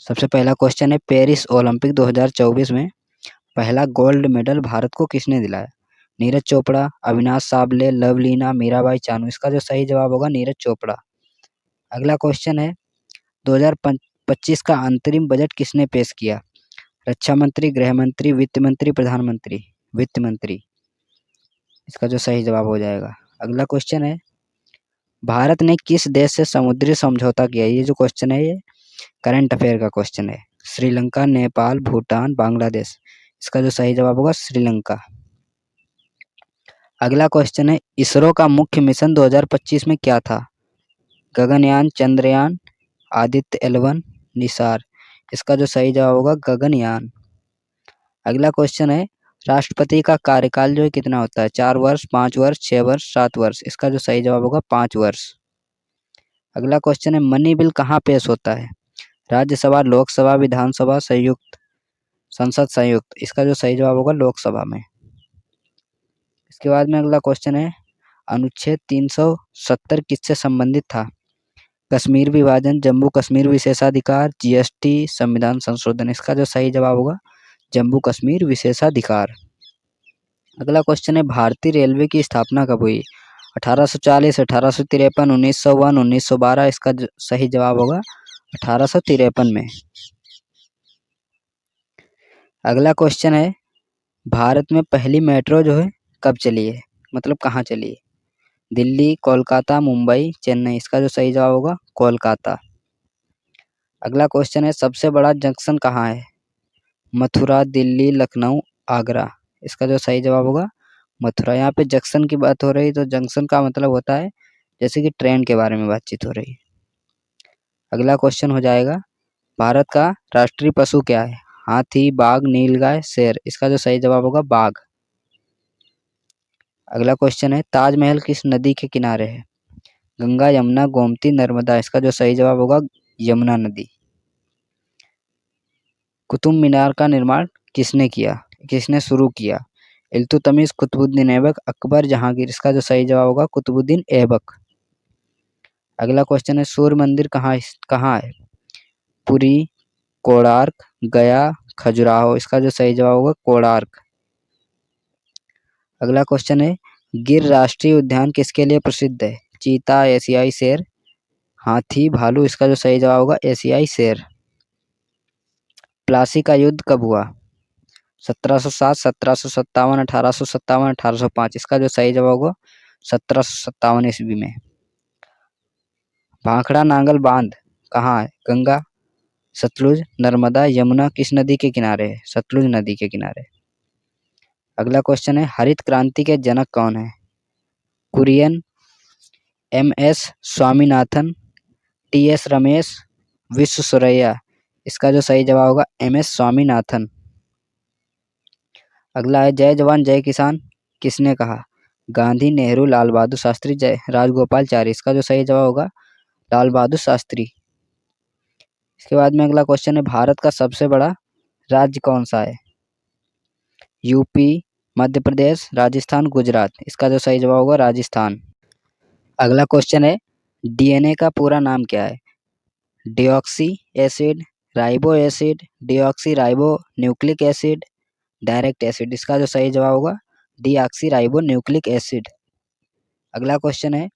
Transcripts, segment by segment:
सबसे पहला क्वेश्चन है, पेरिस ओलंपिक 2024 में पहला गोल्ड मेडल भारत को किसने दिलाया? नीरज चोपड़ा, अविनाश साबले, लवलीना, मीराबाई चानू। इसका जो सही जवाब होगा नीरज चोपड़ा। अगला क्वेश्चन है, 2025 का अंतरिम बजट किसने पेश किया? रक्षा मंत्री, गृह मंत्री, वित्त मंत्री, प्रधानमंत्री। वित्त मंत्री इसका जो सही जवाब हो जाएगा। अगला क्वेश्चन है, भारत ने किस देश से समुद्री समझौता किया? ये जो क्वेश्चन है ये करंट अफेयर का क्वेश्चन है। श्रीलंका, नेपाल, भूटान, बांग्लादेश। इसका जो सही जवाब होगा श्रीलंका। अगला क्वेश्चन है, इसरो का मुख्य मिशन 2025 में क्या था? गगनयान, चंद्रयान, आदित्य L1, निसार। इसका जो सही जवाब होगा गगनयान। अगला क्वेश्चन है, राष्ट्रपति का कार्यकाल जो है कितना होता है? 4 वर्ष, 5 वर्ष, 6 वर्ष, 7 वर्ष। इसका जो सही जवाब होगा 5 वर्ष। अगला क्वेश्चन है, मनी बिल कहाँ पेश होता है? राज्यसभा, लोकसभा, विधानसभा, संयुक्त, संसद संयुक्त। इसका जो सही जवाब होगा लोकसभा में। इसके बाद में अगला क्वेश्चन है, अनुच्छेद 370 किससे संबंधित था? कश्मीर विभाजन, जम्मू कश्मीर विशेषाधिकार, GST, संविधान संशोधन। इसका जो सही जवाब होगा जम्मू कश्मीर विशेषाधिकार। अगला क्वेश्चन है, भारतीय रेलवे की स्थापना कब हुई? 1840, 1853, 1901, 1912। इसका सही जवाब होगा 1853 में। अगला क्वेश्चन है, भारत में पहली मेट्रो जो है कब चली है? मतलब कहाँ चली है? दिल्ली, कोलकाता, मुंबई, चेन्नई। इसका जो सही जवाब होगा कोलकाता। अगला क्वेश्चन है, सबसे बड़ा जंक्शन कहाँ है? मथुरा, दिल्ली, लखनऊ, आगरा। इसका जो सही जवाब होगा मथुरा। यहाँ पे जंक्शन की बात हो रही, तो जंक्शन का मतलब होता है जैसे कि ट्रेन के बारे में बातचीत हो रही है। अगला क्वेश्चन हो जाएगा, भारत का राष्ट्रीय पशु क्या है? हाथी, बाघ, नीलगाय, शेर। इसका जो सही जवाब होगा बाघ। अगला क्वेश्चन है, ताजमहल किस नदी के किनारे है? गंगा, यमुना, गोमती, नर्मदा। इसका जो सही जवाब होगा यमुना नदी। कुतुब मीनार का निर्माण किसने किया? किसने शुरू किया? इल्तुतमिश, कुतुबुद्दीन ऐबक, अकबर, जहांगीर। इसका जो सही जवाब होगा कुतुबुद्दीन ऐबक। अगला क्वेश्चन है, सूर्य मंदिर कहाँ है? पुरी, कोणार्क, गया, खजुराहो। इसका जो सही जवाब होगा कोणार्क। अगला क्वेश्चन है, गिर राष्ट्रीय उद्यान किसके लिए प्रसिद्ध है? चीता, एशियाई शेर, हाथी, भालू। इसका जो सही जवाब होगा एशियाई शेर। प्लासी का युद्ध कब हुआ? 1707, 1757, 1857, 1805। इसका जो सही जवाब होगा 1757 ईस्वी में। भाखड़ा नांगल बांध कहाँ है? गंगा, सतलुज, नर्मदा, यमुना। किस नदी के किनारे है? सतलुज नदी के किनारे। अगला क्वेश्चन है, हरित क्रांति के जनक कौन है? Kurien, MS Swaminathan, TS Ramesh, Visvesvaraya. इसका जो सही जवाब होगा MS स्वामीनाथन। अगला है, जय जवान जय किसान किसने कहा? गांधी, नेहरू, लाल बहादुर शास्त्री, जय राजगोपालचारी। इसका जो सही जवाब होगा लाल बहादुर शास्त्री। इसके बाद में अगला क्वेश्चन है, भारत का सबसे बड़ा राज्य कौन सा है? यूपी, मध्य प्रदेश, राजस्थान, गुजरात। इसका जो सही जवाब होगा राजस्थान। अगला क्वेश्चन है, DNA का पूरा नाम क्या है? Deoxy acid, ribo acid, deoxy ribo nucleic acid, direct acid. इसका जो सही जवाब होगा डीऑक्सी राइबो न्यूक्लिक एसिड। अगला क्वेश्चन है,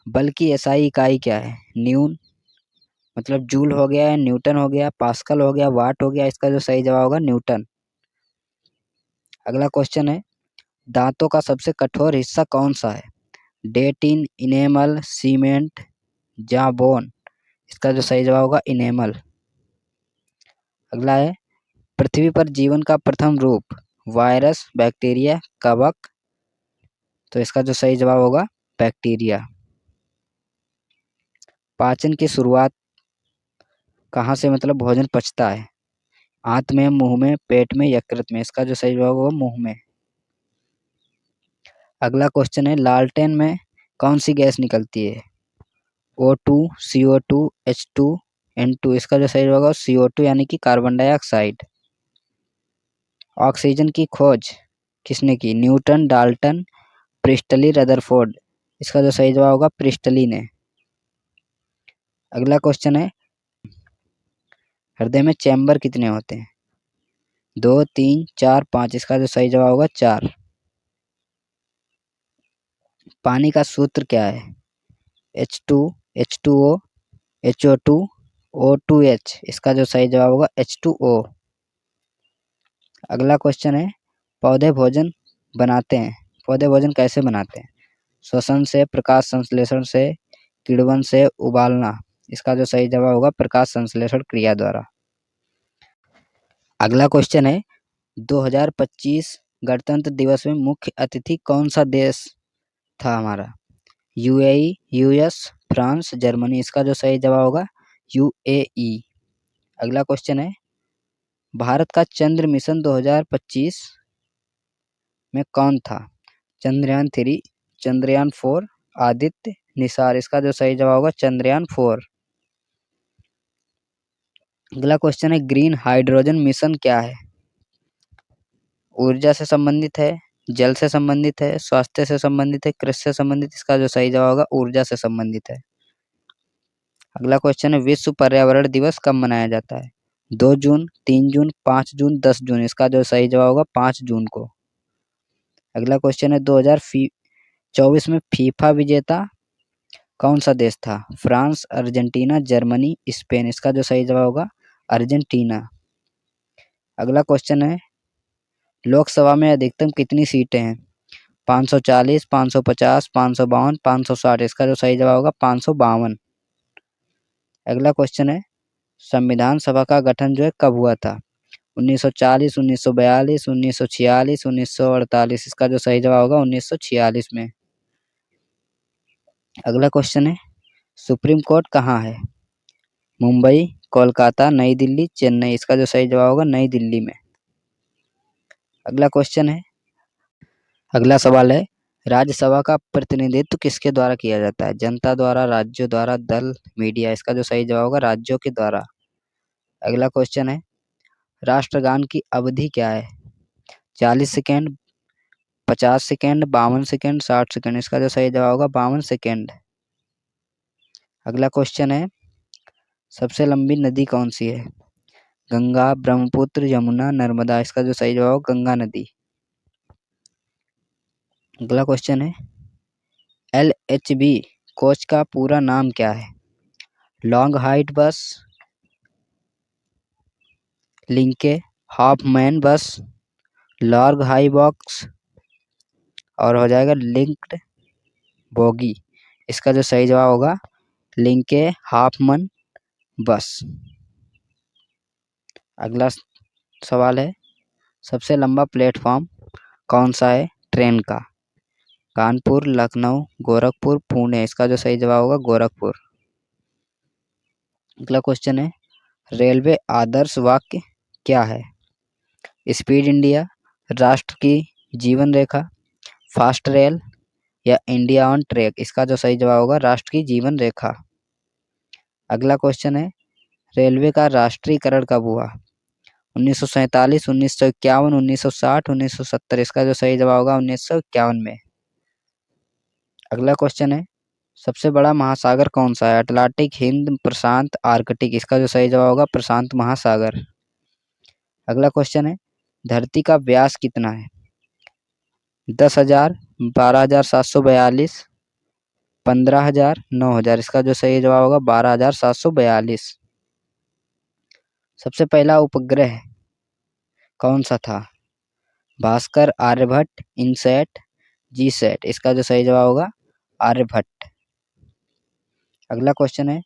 बल की SI इकाई क्या है? न्यून, मतलब जूल हो गया, न्यूटन हो गया, पास्कल हो गया, वाट हो गया। इसका जो सही जवाब होगा न्यूटन। अगला क्वेश्चन है, दांतों का सबसे कठोर हिस्सा कौन सा है? डेटिन, इनेमल, सीमेंट, या बोन। इसका जो सही जवाब होगा इनेमल। अगला है, पृथ्वी पर जीवन का प्रथम रूप? वायरस, बैक्टीरिया, कवक। तो इसका जो सही जवाब होगा बैक्टीरिया। पाचन की शुरुआत कहाँ से, मतलब भोजन पचता है? आंत में, मुंह में, पेट में, यकृत में। इसका जो सही जवाब होगा मुंह में। अगला क्वेश्चन है, लालटेन में कौन सी गैस निकलती है? O2, CO2, H2, N2। इसका जो सही जवाब होगा CO2 यानी कि कार्बन डाइऑक्साइड। ऑक्सीजन की खोज किसने की? Newton, Dalton, priestly, Rutherford. इसका जो सही जवाब होगा प्रिस्टली ने। अगला क्वेश्चन है, हृदय में चैम्बर कितने होते हैं? 2, 3, 4, 5। इसका जो सही जवाब होगा 4। पानी का सूत्र क्या है? H2, H2O, HO2, O2H। इसका जो सही जवाब होगा H2O। अगला क्वेश्चन है, पौधे भोजन बनाते हैं, पौधे भोजन कैसे बनाते हैं? श्वसन से, प्रकाश संश्लेषण से, किण्वन से, उबालना। इसका जो सही जवाब होगा प्रकाश संश्लेषण क्रिया द्वारा। अगला क्वेश्चन है, 2025 गणतंत्र दिवस में मुख्य अतिथि कौन सा देश था हमारा? UAE, US, France, Germany. इसका जो सही जवाब होगा यूएई। अगला क्वेश्चन है, भारत का चंद्र मिशन 2025 में कौन था? चंद्रयान 3, चंद्रयान 4, आदित्य, निसार। इसका जो सही जवाब होगा चंद्रयान 4। अगला क्वेश्चन है, ग्रीन हाइड्रोजन मिशन क्या है? ऊर्जा से संबंधित है, जल से संबंधित है, स्वास्थ्य से संबंधित है, कृषि से संबंधित। इसका जो सही जवाब होगा ऊर्जा से संबंधित है। अगला क्वेश्चन है, विश्व पर्यावरण दिवस कब मनाया जाता है? 2 जून, 3 जून, 5 जून, 10 जून। इसका जो सही जवाब होगा 5 जून को। अगला क्वेश्चन है, 2024 में फीफा विजेता कौन सा देश था? France, Argentina, Germany, Spain. इसका जो सही जवाब होगा अर्जेंटीना। अगला क्वेश्चन है, लोकसभा में अधिकतम कितनी सीटें हैं? 540, 550, 552, 560। इसका जो सही जवाब होगा 552। अगला क्वेश्चन है, संविधान सभा का गठन जो है कब हुआ था? 1940, 1942, 1946, 1948। इसका जो सही जवाब होगा 1946 में। अगला क्वेश्चन है, सुप्रीम कोर्ट कहाँ है? मुंबई, कोलकाता, नई दिल्ली, चेन्नई। इसका जो सही जवाब होगा नई दिल्ली में। अगला क्वेश्चन है, अगला सवाल है, राज्यसभा का प्रतिनिधित्व किसके द्वारा किया जाता है? जनता द्वारा, राज्यों द्वारा, दल, मीडिया। इसका जो सही जवाब होगा राज्यों के द्वारा। अगला क्वेश्चन है, राष्ट्रगान की अवधि क्या है? 40 सेकेंड, 50 सेकेंड, 52 सेकेंड, 60 सेकेंड। इसका जो सही जवाब होगा 52 सेकेंड। अगला क्वेश्चन है, सबसे लंबी नदी कौन सी है? गंगा, ब्रह्मपुत्र, यमुना, नर्मदा। इसका जो सही जवाब होगा गंगा नदी। अगला क्वेश्चन है, LHB कोच का पूरा नाम क्या है? लॉन्ग हाइट बस, लिंके, हाफ मैन बस, लॉन्ग हाई बॉक्स और हो जाएगा लिंक्ड बोगी। इसका जो सही जवाब होगा लिंके हाफमैन बस। अगला सवाल है, सबसे लंबा प्लेटफॉर्म कौन सा है ट्रेन का? कानपुर, लखनऊ, गोरखपुर, पुणे। इसका जो सही जवाब होगा गोरखपुर। अगला क्वेश्चन है, रेलवे आदर्श वाक्य क्या है? स्पीड इंडिया, राष्ट्र की जीवन रेखा, फास्ट रेल या इंडिया ऑन ट्रैक। इसका जो सही जवाब होगा राष्ट्र की जीवन रेखा। अगला क्वेश्चन है, रेलवे का राष्ट्रीयकरण कब हुआ? 1947, 1951, 1960, 1970। इसका जो सही जवाब होगा 1951 में। अगला क्वेश्चन है, सबसे बड़ा महासागर कौन सा है? अटलांटिक, हिंद, प्रशांत, आर्कटिक। इसका जो सही जवाब होगा प्रशांत महासागर। अगला क्वेश्चन है, धरती का व्यास कितना है? 10,000, 12,742, 15,000, 9,000। इसका जो सही जवाब होगा 12,742। सबसे पहला उपग्रह कौन सा था? Bhaskar, Aryabhata, INSAT, GSAT. इसका जो सही जवाब होगा आर्यभट्ट। अगला क्वेश्चन है,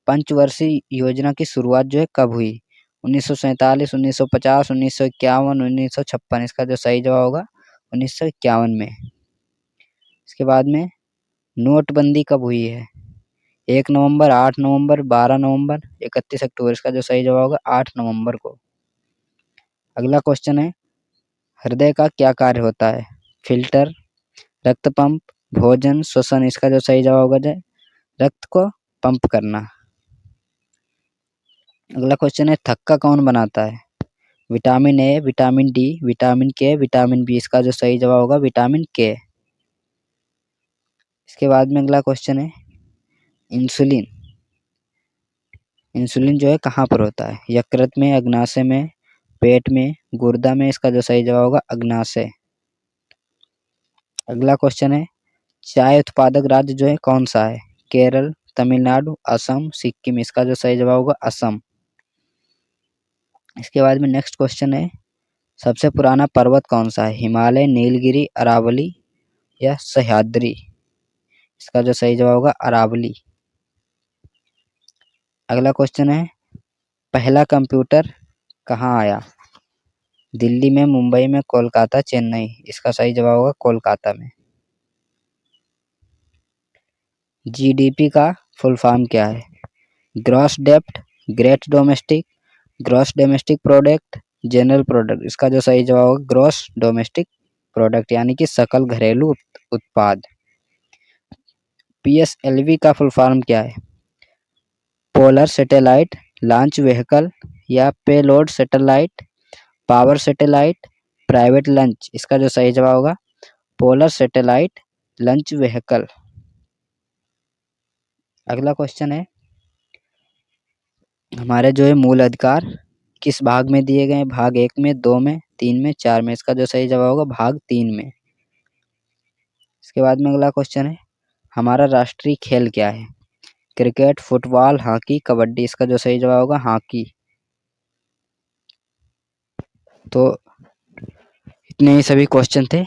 पंचवर्षीय योजना की शुरुआत जो है कब हुई? 1947, 1950, 1951, 1956। इसका जो सही जवाब होगा 1951 में। इसके बाद में नोटबंदी कब हुई है? 1 नवंबर, 8 नवंबर, 12 नवंबर, 31 अक्टूबर। इसका जो सही जवाब होगा 8 नवंबर को। अगला क्वेश्चन है, हृदय का क्या कार्य होता है? फिल्टर, रक्त पंप, भोजन, श्वसन। इसका जो सही जवाब होगा रक्त को पंप करना। अगला क्वेश्चन है, थक्का कौन बनाता है? Vitamin A, vitamin D, vitamin के, विटामिन बी। इसका जो सही जवाब होगा विटामिन के। इसके बाद में अगला क्वेश्चन है, इंसुलिन इंसुलिन जो है कहाँ पर होता है? यकृत में, अग्नाशय में, पेट में, गुर्दा में। इसका जो सही जवाब होगा अग्नाशय। अगला क्वेश्चन है, चाय उत्पादक राज्य जो है कौन सा है? केरल, तमिलनाडु, असम, सिक्किम। इसका जो सही जवाब होगा असम। इसके बाद में नेक्स्ट क्वेश्चन है, सबसे पुराना पर्वत कौन सा है? हिमालय, नीलगिरी, अरावली या सह्याद्री। इसका जो सही जवाब होगा अरावली। अगला क्वेश्चन है, पहला कंप्यूटर कहाँ आया? दिल्ली में, मुंबई में, कोलकाता, चेन्नई। इसका सही जवाब होगा कोलकाता में। जीडीपी का फुल फॉर्म क्या है? ग्रॉस डेप्ट, great domestic, gross domestic product, general product. इसका जो सही जवाब होगा ग्रॉस डोमेस्टिक प्रोडक्ट, यानी कि सकल घरेलू उत्पाद। पीएसएलवी का फुल फॉर्म क्या है? पोलर सैटेलाइट लॉन्च व्हीकल या payload satellite, power satellite, private launch. इसका जो सही जवाब होगा पोलर सैटेलाइट लॉन्च व्हीकल। अगला क्वेश्चन है, हमारे जो है मूल अधिकार किस भाग में दिए गए हैं? भाग 1 में, 2 में, 3 में, 4 में। इसका जो सही जवाब होगा भाग 3 में। इसके बाद में अगला क्वेश्चन है, हमारा राष्ट्रीय खेल क्या है? Cricket, football, hockey, kabaddi. इसका जो सही जवाब होगा हॉकी। तो इतने ही सभी क्वेश्चन थे।